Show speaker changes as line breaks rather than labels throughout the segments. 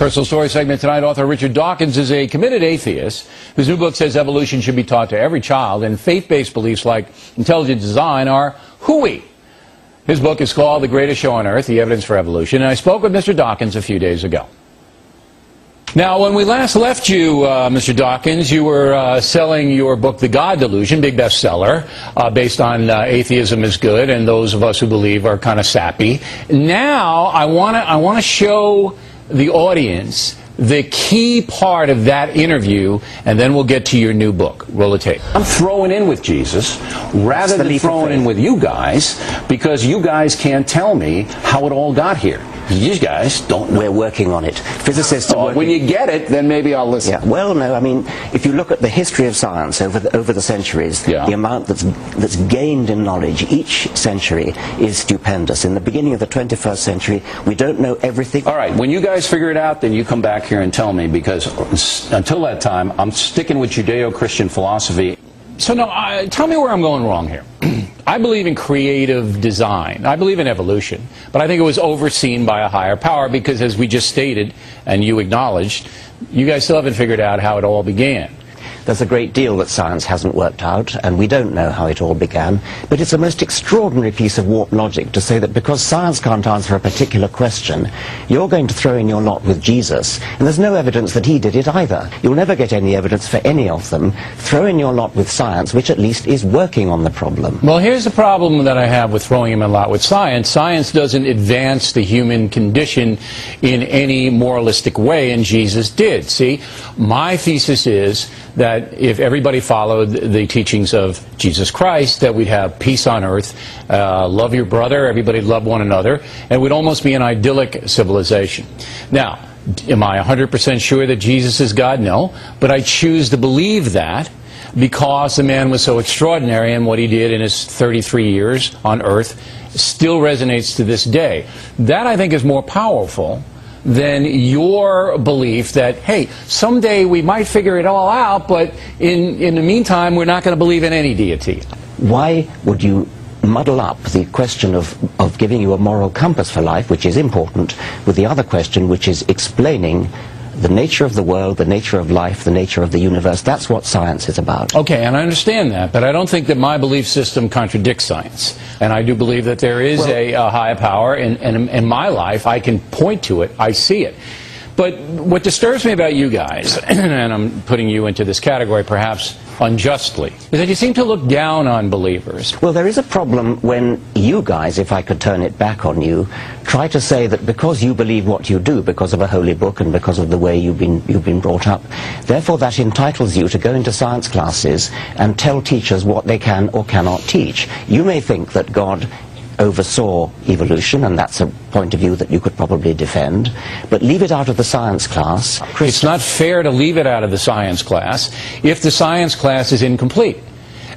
Personal story segment tonight. Author Richard Dawkins is a committed atheist whose new book says evolution should be taught to every child, and faith-based beliefs like intelligent design are hooey. His book is called The Greatest Show on Earth, The Evidence for Evolution, and I spoke with Mr. Dawkins a few days ago. Now, when we last left you, Mr. Dawkins, you were selling your book, The God Delusion, big bestseller, based on atheism is good, and those of us who believe are kind of sappy. Now, I want to show the audience the key part of that interview, and then we'll get to your new book. Roll the tape. I'm throwing in with Jesus rather than throwing in with you guys, because you guys can't tell me how it all got here. You guys don't know.
We're working on it. Physicists are working.
When you get it, then maybe I'll listen.
Yeah. Well, no, I mean, if you look at the history of science over the centuries, the amount that's gained in knowledge each century is stupendous. In the beginning of the 21st century, we don't know everything.
All right, when you guys figure it out, then you come back here and tell me, because until that time, I'm sticking with Judeo-Christian philosophy. So now, tell me where I'm going wrong here. I believe in creative design. I believe in evolution. But I think it was overseen by a higher power because, as we just stated, and you acknowledged, you guys still haven't figured out how it all began.
There's a great deal that science hasn't worked out, and we don't know how it all began. But it's a most extraordinary piece of warped logic to say that because science can't answer a particular question, you're going to throw in your lot with Jesus, and there's no evidence that he did it either. You'll never get any evidence for any of them. Throw in your lot with science, which at least is working on the problem.
Well, here's the problem that I have with throwing him in a lot with science. Science doesn't advance the human condition in any moralistic way, and Jesus did. See, my thesis is that if everybody followed the teachings of Jesus Christ, that we'd have peace on earth, love your brother, everybody love one another, and it would almost be an idyllic civilization. Now, am I 100% sure that Jesus is God? No, but I choose to believe that because the man was so extraordinary, and what he did in his 33 years on earth still resonates to this day. That, I think, is more powerful than your belief that, hey, someday we might figure it all out, but in the meantime, we're not going to believe in any deity.
Why would you muddle up the question of giving you a moral compass for life, which is important, with the other question, which is explaining the nature of the world, the nature of life, the nature of the universe? That's what science is about. Okay,
and I understand that, but I don't think that my belief system contradicts science. And I do believe that there is a higher power, and in my life, I can point to it, I see it. But what disturbs me about you guys, and I'm putting you into this category perhaps unjustly, is that you seem to look down on believers.
Well, there is a problem when you guys, if I could turn it back on you, try to say that because you believe what you do, because of a holy book and because of the way you've been brought up, therefore that entitles you to go into science classes and tell teachers what they can or cannot teach. You may think that God oversaw evolution, and that's a point of view that you could probably defend, but leave it out of the science class.
It's not fair to leave it out of the science class if the science class is incomplete.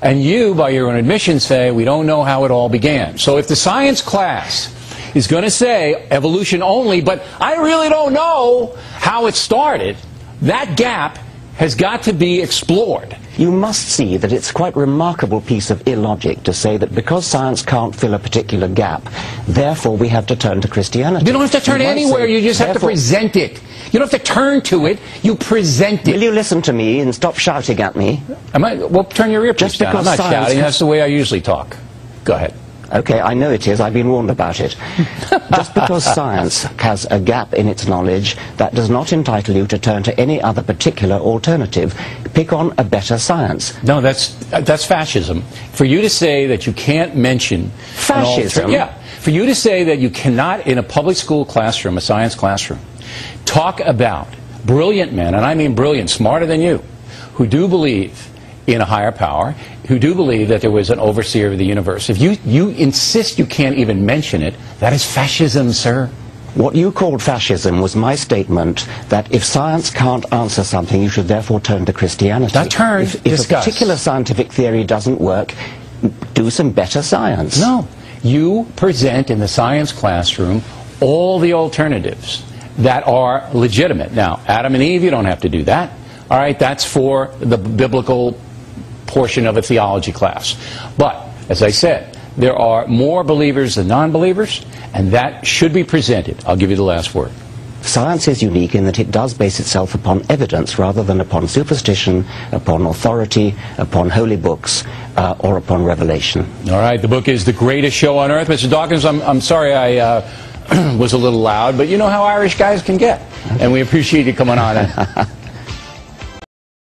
And you, by your own admission, say, we don't know how it all began. So if the science class is going to say evolution only, but I really don't know how it started, that gap has got to be explored.
You must see that it's quite a remarkable piece of illogic to say that because science can't fill a particular gap, therefore we have to turn to Christianity.
You don't have to turn anywhere, you just have to present it. You don't have to turn to it, you present it.
Will you listen to me and stop shouting at me?
Well, turn your earpiece down. I'm not shouting, that's the way I usually talk. Go ahead.
Okay, I know it is. I've been warned about it. Just because science has a gap in its knowledge, that does not entitle you to turn to any other particular alternative. Pick on a better science.
No, that's fascism. For you to say that you can't mention
fascism?
Yeah. For you to say that you cannot, in a public school classroom, a science classroom, talk about brilliant men, and I mean brilliant, smarter than you, who do believe in a higher power, who do believe that there was an overseer of the universe. If you insist you can't even mention it, that is fascism, sir.
What you called fascism was my statement that if science can't answer something, you should therefore turn to Christianity.
Not turn,
if a particular scientific theory doesn't work, do some better science.
No. You present in the science classroom all the alternatives that are legitimate. Now, Adam and Eve, you don't have to do that. All right, that's for the biblical portion of a theology class. But, as I said, there are more believers than non-believers, and that should be presented. I'll give you the last word.
Science is unique in that it does base itself upon evidence rather than upon superstition, upon authority, upon holy books, or upon revelation.
All right, the book is The Greatest Show on Earth. Mr. Dawkins, I'm sorry I was a little loud, but you know how Irish guys can get. And we appreciate you coming on.